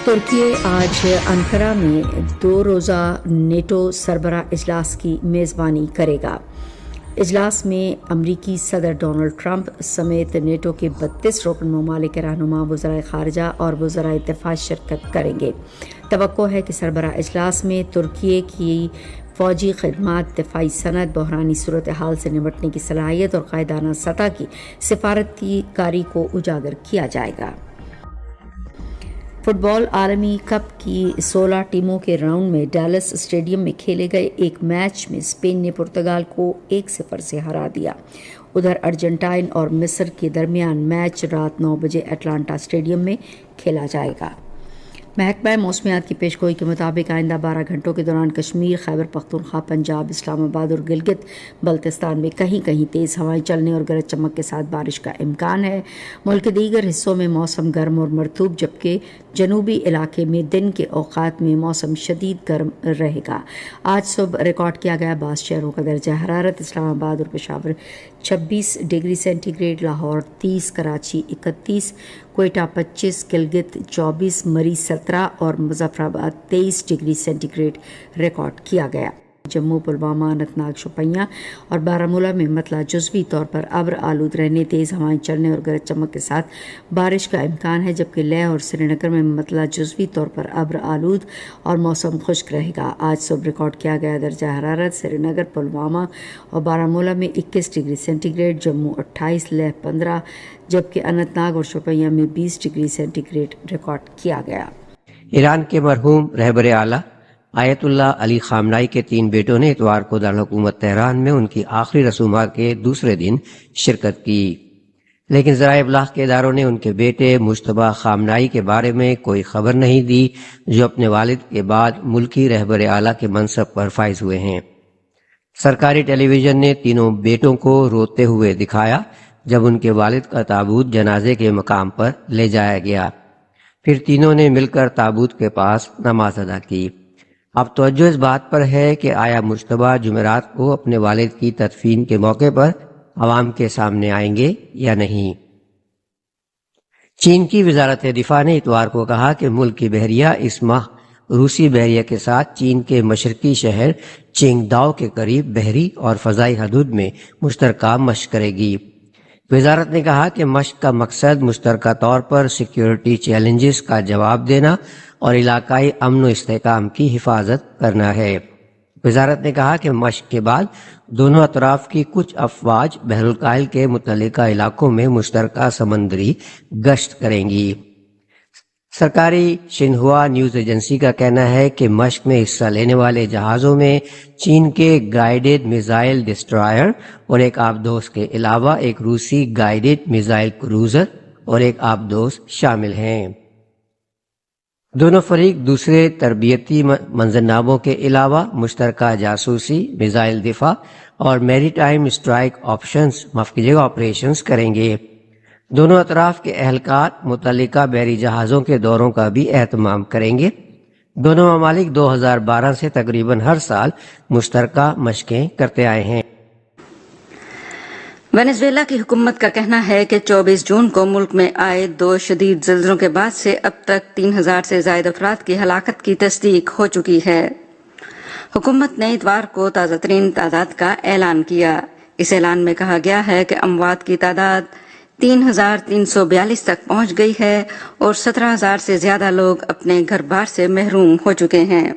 ترکی آج انقرہ میں 2 روزہ نیٹو سربراہ اجلاس کی میزبانی کرے گا۔ اجلاس میں امریکی صدر ڈونلڈ ٹرمپ سمیت نیٹو کے 32 رکن ممالک کے رہنما، وزرائے خارجہ اور وزرائے دفاع شرکت کریں گے۔ توقع ہے کہ سربراہ اجلاس میں ترکی کی فوجی خدمات، دفاعی صنعت، بحرانی صورتحال سے نمٹنے کی صلاحیت اور قائدانہ سطح کی سفارتی کاری کو اجاگر کیا جائے گا۔ فٹ بال عالمی کپ کی 16 ٹیموں کے راؤنڈ میں ڈیلس اسٹیڈیم میں کھیلے گئے ایک میچ میں اسپین نے پرتگال کو 1-0 سے ہرا دیا۔ ادھر ارجنٹائن اور مصر کے درمیان میچ رات 9 بجے اٹلانٹا اسٹیڈیم میں کھیلا جائے گا۔ محکمہ موسمیات کی پیشگوئی کے مطابق آئندہ 12 گھنٹوں کے دوران کشمیر، خیبر پختونخوا، پنجاب، اسلام آباد اور گلگت بلتستان میں کہیں کہیں تیز ہوائیں چلنے اور گرج چمک کے ساتھ بارش کا امکان ہے۔ ملک کے دیگر حصوں میں موسم گرم اور مرطوب، جبکہ جنوبی علاقے میں دن کے اوقات میں موسم شدید گرم رہے گا۔ آج صبح ریکارڈ کیا گیا بعض شہروں کا درجہ حرارت: اسلام آباد اور Peshawar 26 degree centigrade, Lahore 30، Karachi 31، Quetta 25، Gilgit 24، Murree 17 اور مظفر آباد 23 ڈگری سینٹی گریڈ ریکارڈ کیا گیا۔ جموں، پلوامہ، اننت ناگ، شوپیاں اور بارہمولہ میں مطلع جزوی طور پر ابر آلود رہنے، تیز ہوائیں چلنے اور گرج چمک کے ساتھ بارش کا امکان ہے، جبکہ لیہ اور سری نگر میں مطلع جزوی طور پر ابر آلود اور موسم خشک رہے گا۔ آج صبح ریکارڈ کیا گیا درجہ حرارت: سری نگر، پلوامہ اور بارہمولہ میں 21 degree centigrade, Jammu 28، Leh 15، جبکہ اننت ناگ اور شوپیاں میں 20 ڈگری سینٹی گریڈ ریکارڈ کیا گیا۔ ایران کے مرحوم رہبر اعلیٰ آیت اللہ علی خامنائی کے 3 بیٹوں نے اتوار کو دارالحکومت تہران میں ان کی آخری رسومات کے دوسرے دن شرکت کی، لیکن ذرائع ابلاغ کے اداروں نے ان کے بیٹے مجتبیٰ خامنائی کے بارے میں کوئی خبر نہیں دی، جو اپنے والد کے بعد ملکی رہبر اعلیٰ کے منصب پر فائز ہوئے ہیں۔ سرکاری ٹیلی ویژن نے تینوں بیٹوں کو روتے ہوئے دکھایا جب ان کے والد کا تابوت جنازے کے مقام پر لے جایا گیا، پھر تینوں نے مل کر تابوت کے پاس نماز ادا کی۔ اب توجہ اس بات پر ہے کہ آیا مجتبیٰ جمعرات کو اپنے والد کی تدفین کے موقع پر عوام کے سامنے آئیں گے یا نہیں۔ چین کی وزارت دفاع نے اتوار کو کہا کہ ملک کی بحریہ اس ماہ روسی بحریہ کے ساتھ چین کے مشرقی شہر چینگداؤ کے قریب بحری اور فضائی حدود میں مشترکہ مشق کرے گی۔ وزارت نے کہا کہ مشق کا مقصد مشترکہ طور پر سیکیورٹی چیلنجز کا جواب دینا اور علاقائی امن و استحکام کی حفاظت کرنا ہے۔ وزارت نے کہا کہ مشق کے بعد دونوں اطراف کی کچھ افواج بحر الکاہل کے متعلقہ علاقوں میں مشترکہ سمندری گشت کریں گی۔ سرکاری شنہوا نیوز ایجنسی کا کہنا ہے کہ مشق میں حصہ لینے والے جہازوں میں چین کے گائیڈڈ میزائل ڈسٹرائر اور ایک آبدوز کے علاوہ ایک روسی گائیڈڈ میزائل کروزر اور ایک آبدوز شامل ہیں۔ دونوں فریق دوسرے تربیتی منظرناموں کے علاوہ مشترکہ جاسوسی، میزائل دفاع اور میری ٹائم اسٹرائک آپریشنز کریں گے۔ دونوں اطراف کے اہلکار متعلقہ بحری جہازوں کے دوروں کا بھی اہتمام کریں گے۔ دونوں ممالک 2012 سے تقریباً ہر سال مشترکہ مشقیں کرتے آئے ہیں۔ وینزویلا کی حکومت کا کہنا ہے کہ 24 جون کو ملک میں آئے 2 شدید زلزلوں کے بعد سے اب تک 3000 سے زائد افراد کی ہلاکت کی تصدیق ہو چکی ہے۔ حکومت نے اتوار کو تازہ ترین تعداد کا اعلان کیا۔ اس اعلان میں کہا گیا ہے کہ اموات کی تعداد 3342 تک پہنچ گئی ہے اور 17000 سے زیادہ لوگ اپنے گھر بار سے محروم ہو چکے ہیں۔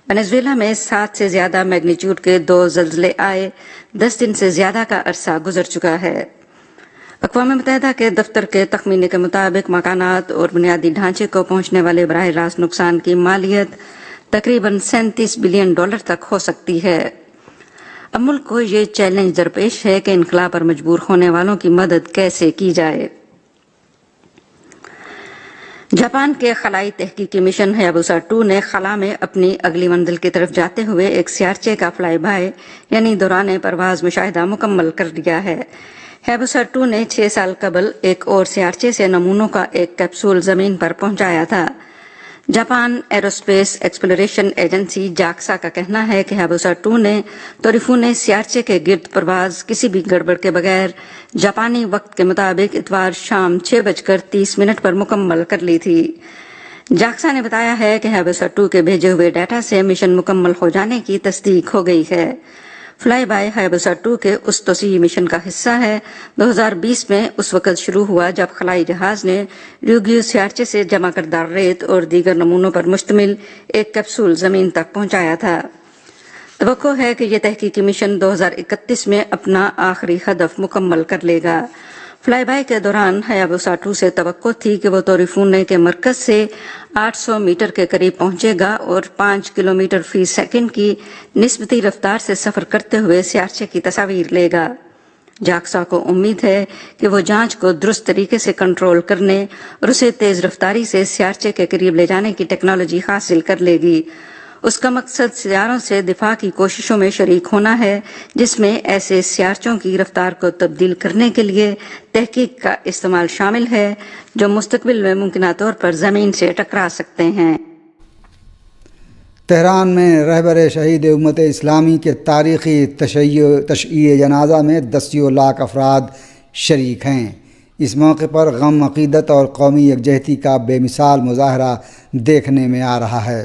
وینزویلا میں 7 سے زیادہ میگنیچیوڈ کے 2 زلزلے آئے، 10 دن سے زیادہ کا عرصہ گزر چکا ہے۔ اقوام متحدہ کے دفتر کے تخمینے کے مطابق مکانات اور بنیادی ڈھانچے کو پہنچنے والے براہ راست نقصان کی مالیت تقریباً $37 بلین تک ہو سکتی ہے۔ اب ملک کو یہ چیلنج درپیش ہے کہ انخلا پر مجبور ہونے والوں کی مدد کیسے کی جائے۔ جاپان کے خلائی تحقیقی مشن ہیابوسا 2 نے خلا میں اپنی اگلی منزل کی طرف جاتے ہوئے ایک سیارچے کا فلائی بائی یعنی دوران پرواز مشاہدہ مکمل کر لیا ہے۔ ہیابوسا 2 نے 6 سال قبل ایک اور سیارچے سے نمونوں کا ایک کیپسول زمین پر پہنچایا تھا۔ جاپان ایروسپیس ایکسپلوریشن ایجنسی جاکسا کا کہنا ہے کہ ہیابوسا 2 نے توریفونے سیارچے کے گرد پرواز کسی بھی گڑبڑ کے بغیر جاپانی وقت کے مطابق اتوار شام 6:30 پر مکمل کر لی تھی۔ جاکسا نے بتایا ہے کہ ہیبسا-2 کے بھیجے ہوئے ڈیٹا سے مشن مکمل ہو جانے کی تصدیق ہو گئی ہے۔ فلائی بائی ہیبسا-2 کے اس توسیعی مشن کا حصہ ہے۔ 2020 میں اس وقت شروع ہوا جب خلائی جہاز نے ریوگیو سیارچے سے جمع کردہ ریت اور دیگر نمونوں پر مشتمل ایک کیپسول زمین تک پہنچایا تھا۔ توقع ہے کہ یہ تحقیقی مشن 2031 میں اپنا آخری ہدف مکمل کر لے گا۔ فلائی بائی کے دوران ہیابسا-2 سے توقع تھی کہ وہ توریفونے کے مرکز سے 800 میٹر کے قریب پہنچے گا اور 5 کلومیٹر فی سیکنڈ کی نسبتی رفتار سے سفر کرتے ہوئے سیارچے کی تصاویر لے گا۔ جاکسا کو امید ہے کہ وہ جانچ کو درست طریقے سے کنٹرول کرنے اور اسے تیز رفتاری سے سیارچے کے قریب لے جانے کی ٹیکنالوجی حاصل کر لے گی۔ اس کا مقصد سیاروں سے دفاع کی کوششوں میں شریک ہونا ہے، جس میں ایسے سیارچوں کی رفتار کو تبدیل کرنے کے لیے تحقیق کا استعمال شامل ہے جو مستقبل میں ممکنہ طور پر زمین سے ٹکرا سکتے ہیں۔ تہران میں رہبر شہید امت اسلامی کے تاریخی تشییع جنازہ میں 10 لاکھ افراد شریک ہیں۔ اس موقع پر غم، عقیدت اور قومی یکجہتی کا بے مثال مظاہرہ دیکھنے میں آ رہا ہے۔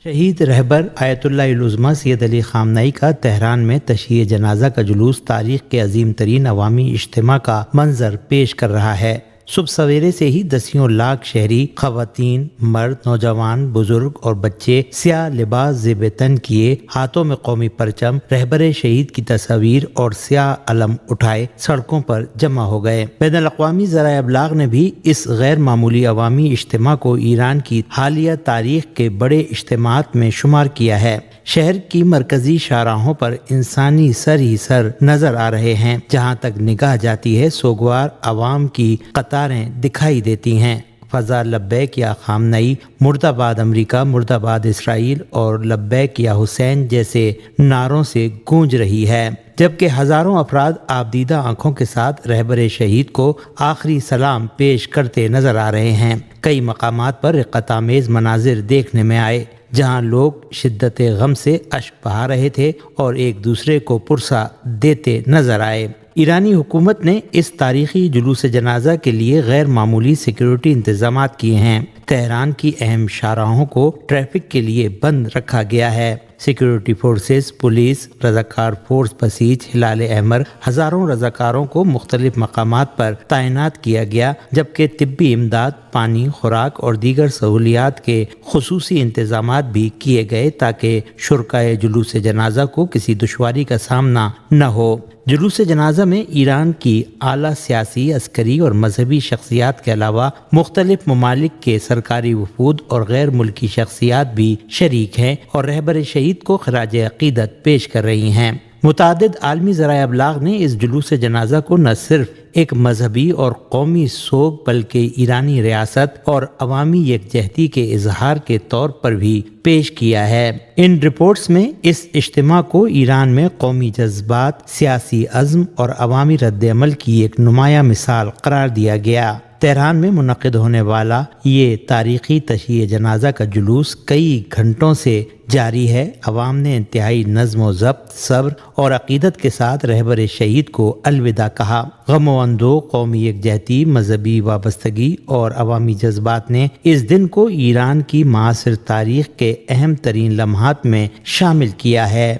شہید رہبر آیت اللہ العظمیٰ سید علی خامنہئی کا تہران میں تشییع جنازہ کا جلوس تاریخ کے عظیم ترین عوامی اجتماع کا منظر پیش کر رہا ہے۔ صبح سویرے سے ہی 10 لاکھ شہری، خواتین، مرد، نوجوان، بزرگ اور بچے سیاہ لباس زیب تن کیے، ہاتھوں میں قومی پرچم، رہبر شہید کی تصاویر اور سیاہ علم اٹھائے سڑکوں پر جمع ہو گئے۔ بین الاقوامی ذرائع ابلاغ نے بھی اس غیر معمولی عوامی اجتماع کو ایران کی حالیہ تاریخ کے بڑے اجتماعات میں شمار کیا ہے۔ شہر کی مرکزی شاہراہوں پر انسانی سر ہی سر نظر آ رہے ہیں۔ جہاں تک نگاہ جاتی ہے سوگوار عوام کی قطاریں دکھائی دیتی ہیں۔ فضا لبیک یا خامنہئی، مرد آباد امریکہ، مرد آباد اسرائیل اور لبیک یا حسین جیسے نعروں سے گونج رہی ہے، جبکہ ہزاروں افراد آبدیدہ آنکھوں کے ساتھ رہبر شہید کو آخری سلام پیش کرتے نظر آ رہے ہیں۔ کئی مقامات پر رقت آمیز مناظر دیکھنے میں آئے، جہاں لوگ شدت غم سے اشک بہا رہے تھے اور ایک دوسرے کو پرسہ دیتے نظر آئے۔ ایرانی حکومت نے اس تاریخی جلوس جنازہ کے لیے غیر معمولی سیکیورٹی انتظامات کیے ہیں۔ تہران کی اہم شاہراہوں کو ٹریفک کے لیے بند رکھا گیا ہے۔ سیکیورٹی فورسز، پولیس، رضاکار فورس بسیج ہلال احمر، ہزاروں رضاکاروں کو مختلف مقامات پر تعینات کیا گیا، جبکہ طبی امداد، پانی، خوراک اور دیگر سہولیات کے خصوصی انتظامات بھی کیے گئے تاکہ شرکائے جلوس جنازہ کو کسی دشواری کا سامنا نہ ہو۔ جلوس جنازہ میں ایران کی اعلیٰ سیاسی، عسکری اور مذہبی شخصیات کے علاوہ مختلف ممالک کے سرکاری وفود اور غیر ملکی شخصیات بھی شریک ہیں اور رہبر شہید کو خراج عقیدت پیش کر رہی ہیں۔ متعدد عالمی ذرائع ابلاغ نے اس جلوس جنازہ کو نہ صرف ایک مذہبی اور قومی سوگ بلکہ ایرانی ریاست اور عوامی یکجہتی کے اظہار کے طور پر بھی پیش کیا ہے۔ ان رپورٹس میں اس اجتماع کو ایران میں قومی جذبات، سیاسی عزم اور عوامی رد عمل کی ایک نمایاں مثال قرار دیا گیا۔ تہران میں منعقد ہونے والا یہ تاریخی تشییع جنازہ کا جلوس کئی گھنٹوں سے جاری ہے۔ عوام نے انتہائی نظم و ضبط، صبر اور عقیدت کے ساتھ رہبر شہید کو الوداع کہا۔ غم و اندوہ، قومی یکجہتی، مذہبی وابستگی اور عوامی جذبات نے اس دن کو ایران کی معاصر تاریخ کے اہم ترین لمحات میں شامل کیا ہے۔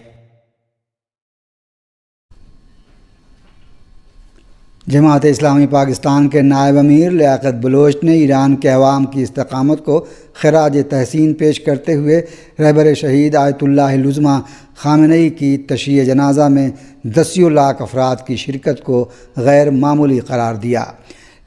جماعت اسلامی پاکستان کے نائب امیر لیاقت بلوچ نے ایران کے عوام کی استقامت کو خراج تحسین پیش کرتے ہوئے رہبر شہید آیت اللہ العظمیٰ خامنہئی کی تشییع جنازہ میں 10 لاکھ افراد کی شرکت کو غیر معمولی قرار دیا۔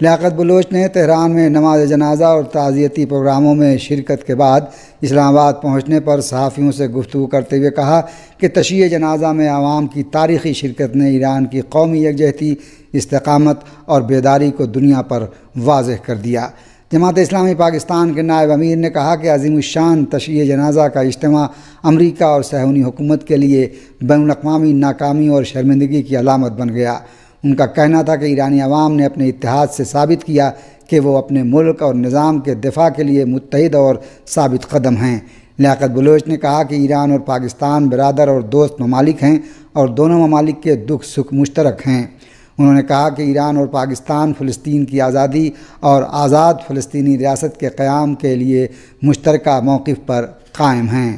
لیاقت بلوچ نے تہران میں نماز جنازہ اور تعزیتی پروگراموں میں شرکت کے بعد اسلام آباد پہنچنے پر صحافیوں سے گفتگو کرتے ہوئے کہا کہ تشییع جنازہ میں عوام کی تاریخی شرکت نے ایران کی قومی یکجہتی، استقامت اور بیداری کو دنیا پر واضح کر دیا۔ جماعت اسلامی پاکستان کے نائب امیر نے کہا کہ عظیم الشان تشییع جنازہ کا اجتماع امریکہ اور صہیونی حکومت کے لیے بین الاقوامی ناکامی اور شرمندگی کی علامت بن گیا۔ ان کا کہنا تھا کہ ایرانی عوام نے اپنے اتحاد سے ثابت کیا کہ وہ اپنے ملک اور نظام کے دفاع کے لیے متحد اور ثابت قدم ہیں۔ لیاقت بلوچ نے کہا کہ ایران اور پاکستان برادر اور دوست ممالک ہیں اور دونوں ممالک کے دکھ سکھ مشترک ہیں۔ انہوں نے کہا کہ ایران اور پاکستان فلسطین کی آزادی اور آزاد فلسطینی ریاست کے قیام کے لیے مشترکہ موقف پر قائم ہیں۔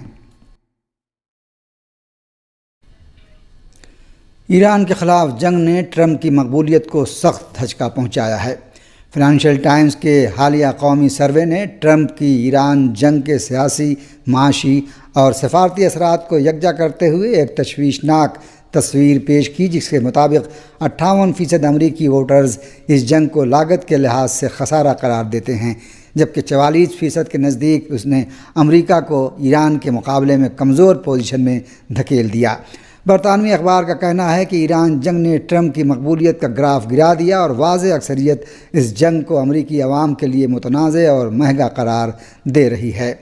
ایران کے خلاف جنگ نے ٹرمپ کی مقبولیت کو سخت دھچکا پہنچایا ہے۔ فائنینشیل ٹائمز کے حالیہ قومی سروے نے ٹرمپ کی ایران جنگ کے سیاسی، معاشی اور سفارتی اثرات کو یکجا کرتے ہوئے ایک تشویشناک تصویر پیش کی، جس کے مطابق 58% امریکی ووٹرز اس جنگ کو لاگت کے لحاظ سے خسارہ قرار دیتے ہیں، جبکہ 44% کے نزدیک اس نے امریکہ کو ایران کے مقابلے میں کمزور پوزیشن میں دھکیل دیا۔ برطانوی اخبار کا کہنا ہے کہ ایران جنگ نے ٹرمپ کی مقبولیت کا گراف گرا دیا اور واضح اکثریت اس جنگ کو امریکی عوام کے لیے متنازع اور مہنگا قرار دے رہی ہے۔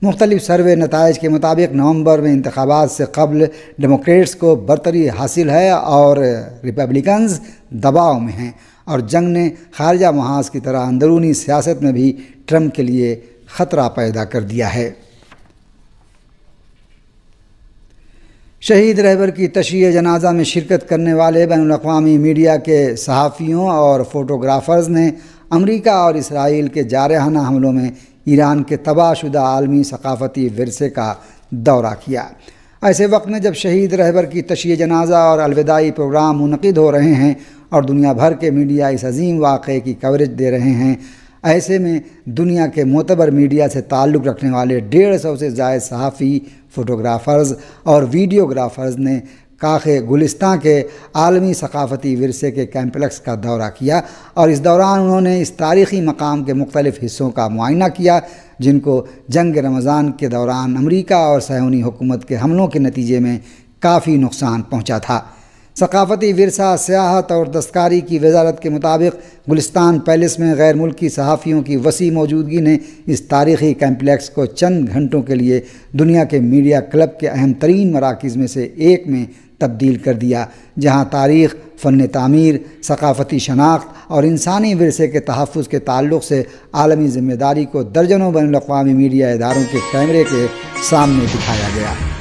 مختلف سروے نتائج کے مطابق نومبر میں انتخابات سے قبل ڈیموکریٹس کو برتری حاصل ہے اور ریپبلکنز دباؤ میں ہیں، اور جنگ نے خارجہ محاذ کی طرح اندرونی سیاست میں بھی ٹرمپ کے لیے خطرہ پیدا کر دیا ہے۔ شہید رہبر کی تشییع جنازہ میں شرکت کرنے والے بین الاقوامی میڈیا کے صحافیوں اور فوٹوگرافرز نے امریکہ اور اسرائیل کے جارحانہ حملوں میں ایران کے تباہ شدہ عالمی ثقافتی ورثے کا دورہ کیا۔ ایسے وقت میں جب شہید رہبر کی تشییع جنازہ اور الوداعی پروگرام منعقد ہو رہے ہیں اور دنیا بھر کے میڈیا اس عظیم واقعے کی کوریج دے رہے ہیں، ایسے میں دنیا کے معتبر میڈیا سے تعلق رکھنے والے 150 سے زائد صحافی، فوٹوگرافرز اور ویڈیوگرافرز نے کاخ گلستان کے عالمی ثقافتی ورثے کے کمپلیکس کا دورہ کیا، اور اس دوران انہوں نے اس تاریخی مقام کے مختلف حصوں کا معائنہ کیا جن کو جنگ رمضان کے دوران امریکہ اور صہیونی حکومت کے حملوں کے نتیجے میں کافی نقصان پہنچا تھا۔ ثقافتی ورثہ، سیاحت اور دستکاری کی وزارت کے مطابق گلستان پیلس میں غیر ملکی صحافیوں کی وسیع موجودگی نے اس تاریخی کمپلیکس کو چند گھنٹوں کے لیے دنیا کے میڈیا کلب کے اہم ترین مراکز میں سے ایک میں تبدیل کر دیا، جہاں تاریخ، فن تعمیر، ثقافتی شناخت اور انسانی ورثے کے تحفظ کے تعلق سے عالمی ذمہ داری کو درجنوں بین الاقوامی میڈیا اداروں کے کیمرے کے سامنے دکھایا گیا۔